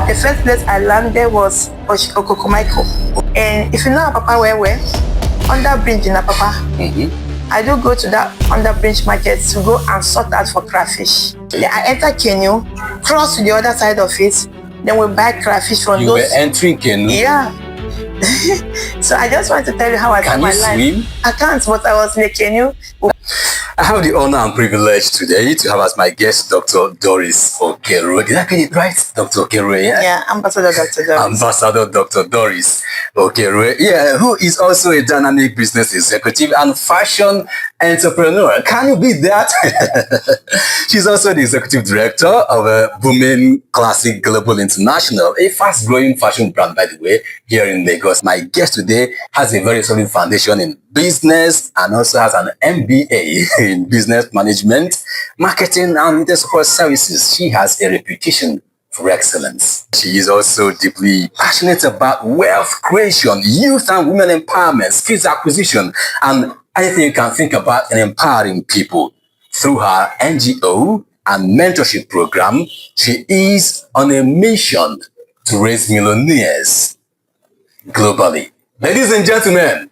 The first place I landed was Okokomaiko. And if you know Papa where under bridge in Papa, I do go to that under bridge market to go and sort out for crayfish. Then I enter canoe, cross to the other side of it, then we buy crayfish from those. You were entering canoe? Yeah. So I just want to tell you how I got my life. Can you swim? I can't, but I was in a canoe. I have the honor and privilege today to have as my guest Dr. Doris Okerue. Did I get it right? Dr. Okerue, yeah? Yeah, Amb.Dr. Doris. Amb.Dr. Doris Okerue, yeah, who is also a dynamic business executive and fashion entrepreneur. Can you beat that? She's also the executive director of a booming classic global international, a fast-growing fashion brand, by the way, here in Lagos. My guest today has a very solid foundation in business and also has an MBA in business management, marketing, and leader support services. She has a reputation for excellence. She is also deeply passionate about wealth creation, youth and women empowerment, skills acquisition, and anything you can think about in empowering people. Through her NGO and mentorship program, she is on a mission to raise millionaires globally. Ladies and gentlemen,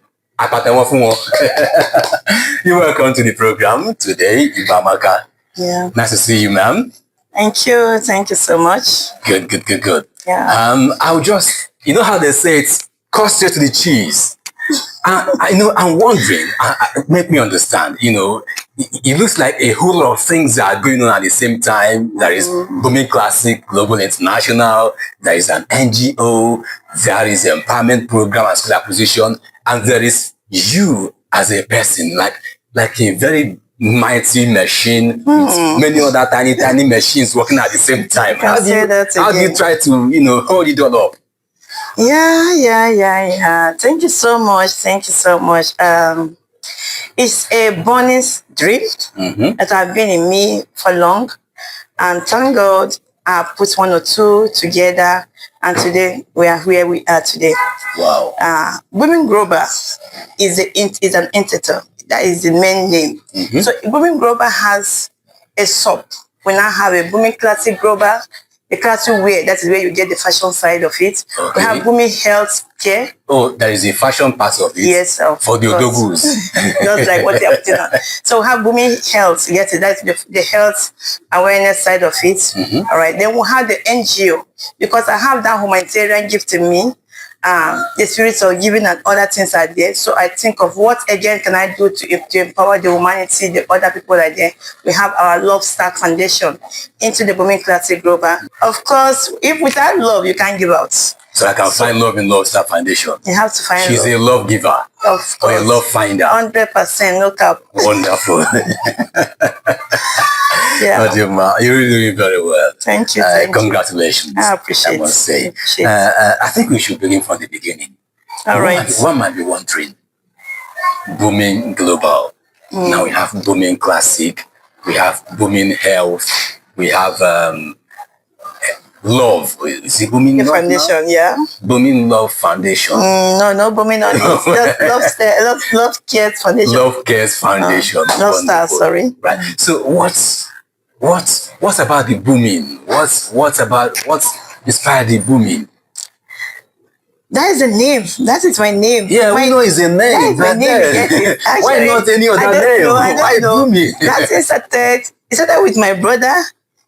you're welcome to the program today, Igbo Amaka. Yeah. Nice to see you, ma'am. Thank you. Thank you so much. Good. Yeah. I'll just, you know how they say it's cut straight to the cheese. I'm wondering, make me understand, it looks like a whole lot of things are going on at the same time. There is booming classic, global, international. There is an NGO. There is an empowerment program and skill acquisition. And there is you as a person, like a very mighty machine with many other tiny machines working at the same time. How do you try to, hold it all up? Yeah. Thank you so much. It's a bonus dream that have been in me for long. And thank God I put one or two together. And today we are where we are today. Wow. Women Global is an entity. That is the main name. So Women Global has a sub. We now have a Women Classic Global. The classic wear, that is where you get the fashion side of it. Okay. We have Women Health Care. Oh, there is a fashion part of it? Yes. For the odogus. Just like what they are putting on. So we have Women Health. Yes, that's the health awareness side of it. All right. Then we have the NGO. Because I have that humanitarian gift in me. The spirits of giving and other things are there. So I think of what again can I do to empower the humanity, the other people are there. We have our Love Stack Foundation into the Women Classic Global. Of course, if without love, you can't give out. So I can find love in Love Stack Foundation. You have to find She's love. A love giver. Of course. Or a love finder. 100%, no cap. Wonderful. Yeah. You're really doing very well. Thank you. Congratulations. I appreciate it. I must say. I think we should begin from the beginning. All right. One might be wondering, booming global. Now we have booming classic. We have booming health. We have love. Is it booming love foundation? Now? Yeah. Booming Love Foundation. No booming on it. Just Love Cares Foundation. Love Cares Foundation. Love Stars, sorry. Right. So what's about the booming? What's inspired the booming? That is the name. That is my name. Yeah, we know it's a name. That is my name. Actually, why not any other name? Why booming? That is started. It started with my brother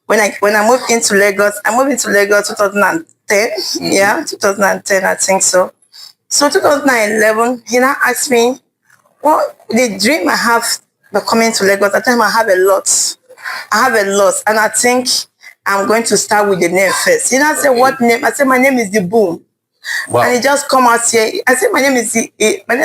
when I moved into Lagos. I moved into Lagos 2010. Yeah, 2010, I think so. So 2011, he now asked me, what the dream I have for coming to Lagos. At the time I have a lot. And I think I'm going to start with the name first. He now said, what name? I said, my name is The Boom. Wow. And he just come out here. I said, my name is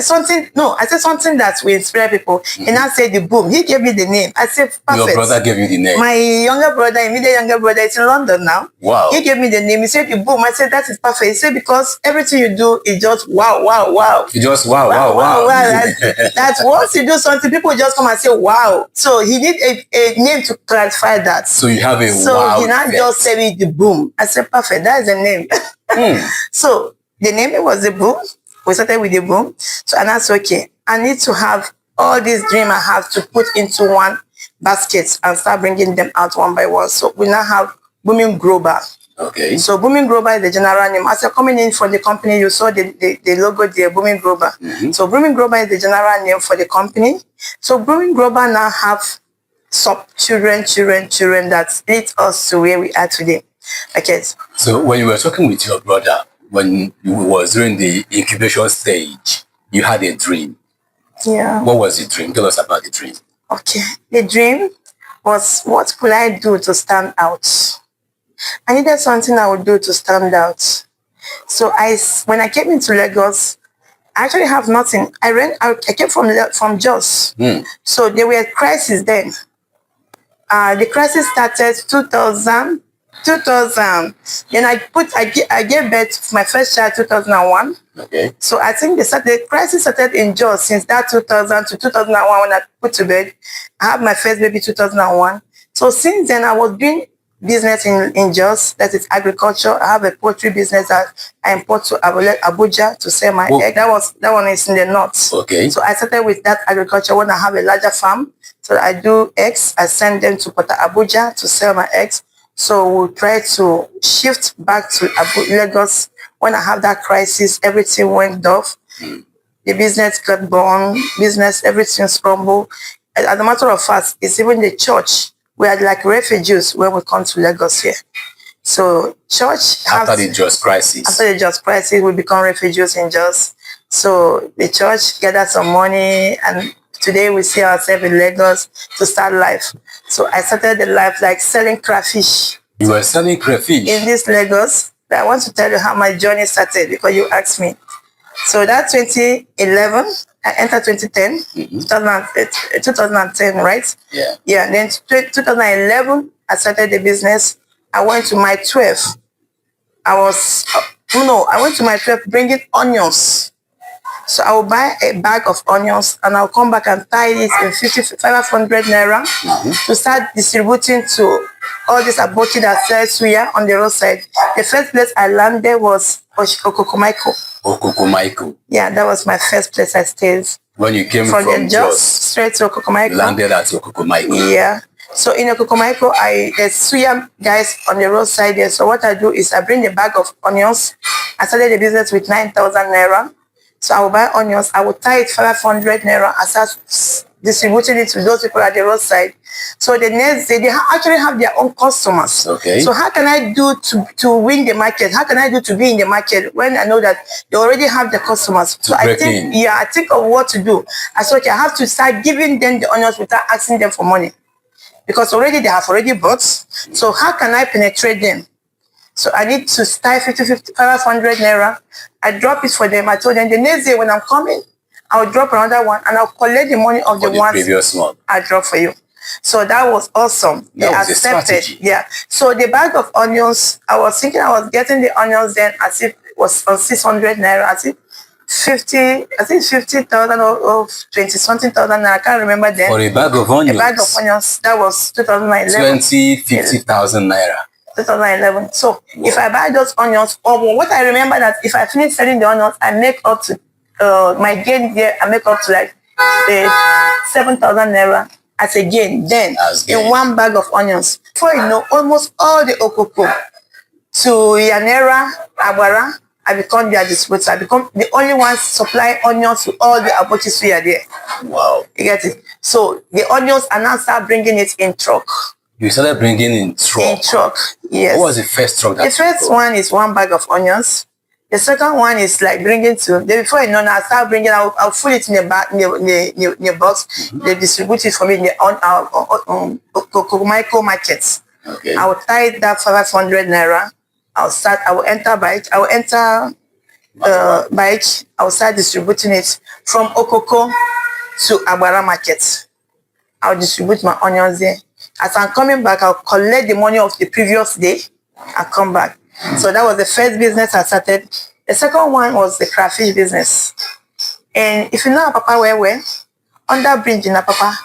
something. No, I said something that will inspire people. And I said, The Boom. He gave me the name. I said, perfect. Your brother gave you the name. My immediate younger brother, is in London now. Wow. He gave me the name. He said, The Boom. I said, that is perfect. He said, because everything you do is just wow. You just wow. That's once you do something, people just come and say wow. So he need a name to clarify that. So you have a wow. So he now just said it, The Boom. I said, perfect. That is the name. So the name was The Boom. We started with The Boom. So and that's okay. I need to have all these dreams I have to put into one basket and start bringing them out one by one. So we now have Women Global. Okay. So Booming Global is the general name. As you're coming in for the company, you saw the logo there, Booming Global. So Booming Global is the general name for the company. So Booming Global now have children that lead us to where we are today. Okay. So when you were talking with your brother, when you was during the incubation stage, you had a dream. Yeah. What was the dream? Tell us about the dream. Okay. The dream was, what could I do to stand out? I needed something I would do to stand out. So when I came into Lagos, I actually have nothing. I came from Jos. So there were crises then. The crisis started 2000. Then I gave birth to my first child 2001. Okay. So I think the crisis started in Jos since that 2000 to 2001 when I put to bed. I had my first baby 2001. So since then I was doing business in Jos, that is agriculture. I have a poultry business that I import to Abuja to sell my egg. That one is in the north. Okay. So I started with that agriculture when I have a larger farm. So I do eggs. I send them to Abuja to sell my eggs. So we'll try to shift back to Lagos. When I have that crisis, everything went off. The business got burned, everything crumbled. As a matter of fact, it's even the church. We are like refugees when we come to Lagos here. So church after the Jos crisis. After the Jos crisis, we become refugees in Jos. So the church gathered some money, and today we see ourselves in Lagos to start life. So I started the life like selling crayfish. You were selling crayfish? In this Lagos. But I want to tell you how my journey started because you asked me. So that 2011, I entered 2010, 2010, right? Yeah. Yeah, then 2011, I started the business. I went to my 12. I went to my 12 bringing onions. So I will buy a bag of onions and I'll come back and tie it in 500 naira to start distributing to all these aboki that sell suya on the roadside. The first place I landed was Okokomaiko. Okokomaiko. Yeah, that was my first place I stayed. When you came from Jos straight to Okokomaiko. Landed at Okokomaiko. Yeah. So in Okokomaiko, there's suya guys on the roadside there. So what I do is I bring a bag of onions. I started the business with 9,000 naira. So I will buy onions. I will tie it 500 naira and start distributing it to those people at the roadside. So the next day, they actually have their own customers. Okay. So how can I do to win the market? How can I do to be in the market when I know that they already have the customers? So I think of what to do. I said, okay, I have to start giving them the onions without asking them for money. Because already they have already bought. So how can I penetrate them? So I need to start 500 naira. I drop it for them. I told them the next day when I'm coming, I'll drop another one and I'll collect the money of the previous one I dropped for you. So that was awesome. They accepted. Yeah. So the bag of onions, I was thinking I was getting the onions then as if it was on 600 naira, as if 50,000 or 20-something thousand. I can't remember then. For a bag of onions? A bag of onions. That was 2011. 50,000 naira. 2011. So if I buy those onions, or what I remember that if I finish selling the onions, I make up to my gain there. I make up to like 7,000 naira as a gain. Then in one bag of onions, before you know, almost all the Okoko to Yanera, Abara, I become their distributor. I become the only one supplying onions to all the abotis who are there. Wow. You get it? So the onions are now start bringing it in truck. You started bringing in truck? In truck, yes. What was the first truck that The first one is one bag of onions. The second one is like bringing before you know, I start bringing, I'll fill it in the bag, in the box. They distribute it for me in the Okokomaiko markets. Okay. I will tie that 500 naira. I will enter bike. I will start distributing it from Okoko to Agbara market. I'll distribute my onions there. As I'm coming back, I'll collect the money of the previous day and come back. So that was the first business I started. The second one was the crayfish business. And if you know Papa well, under bridge in Papa,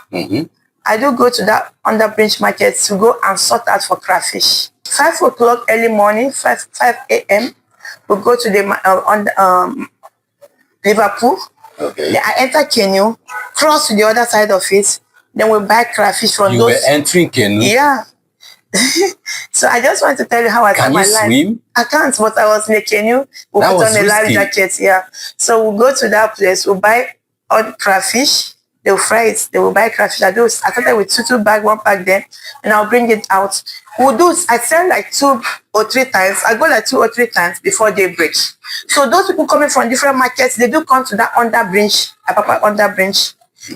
I do go to that under bridge market to go and sort out for crayfish. 5 o'clock early morning, 5 a.m. we go to the Liverpool. Okay. Then I enter Kenya, cross to the other side of it. Then we buy crayfish from those. You were entering Kenya? Yeah. So I just want to tell you how I Can started my you life. swim? I can't, but I was in a canoe. We That put was on a life risky. jacket, yeah. So we'll go to that place, we'll buy all crayfish, they'll fry it, they will buy crayfish. I started with two bag, one bag then, and I'll bring it out. I sell like 2 or 3 times. I go like 2 or 3 times before daybreak. So those people coming from different markets, they do come to that under bridge,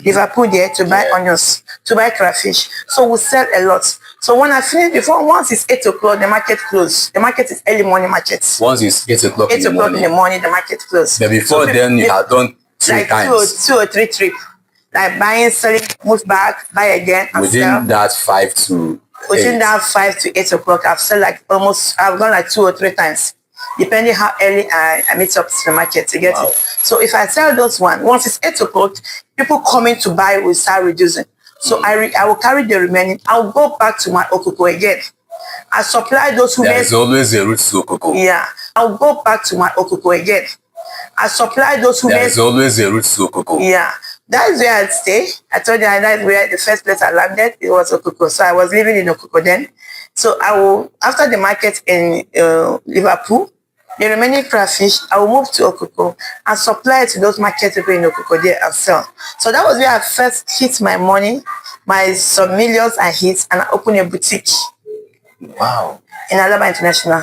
Liverpool there to buy onions, to buy crayfish. So we sell a lot. So when I finish, once it's 8 o'clock, the market closes. The market is early morning market. Once it's 8 o'clock 8 o'clock in the morning, the market closes. But before then, you had done 3 like times. 2 or 3 trips. Like buying, selling, move back, buy again, and sell. Within that 5 to 8. Within that 5 to 8 o'clock, I've gone like 2 or 3 times, depending how early I meet up to the market to get it. So if I sell those once it's 8 o'clock, people coming to buy will start reducing. So I will carry the remaining. I'll go back to my Okoko again. I supply those who There's always a route to Okoko. Yeah. I'll go back to my Okoko again. I supply those who There's always a route to Okoko. Yeah. That is where I'd stay. I told you that's where the first place I landed. It was Okoko. So I was living in Okoko then. So after the market in Liverpool, the remaining crayfish, I will move to Okoko and supply it to those market people in Okoko there and sell. So that was where I first hit my money, some millions I hit, and I opened a boutique. Wow. In Alaba International.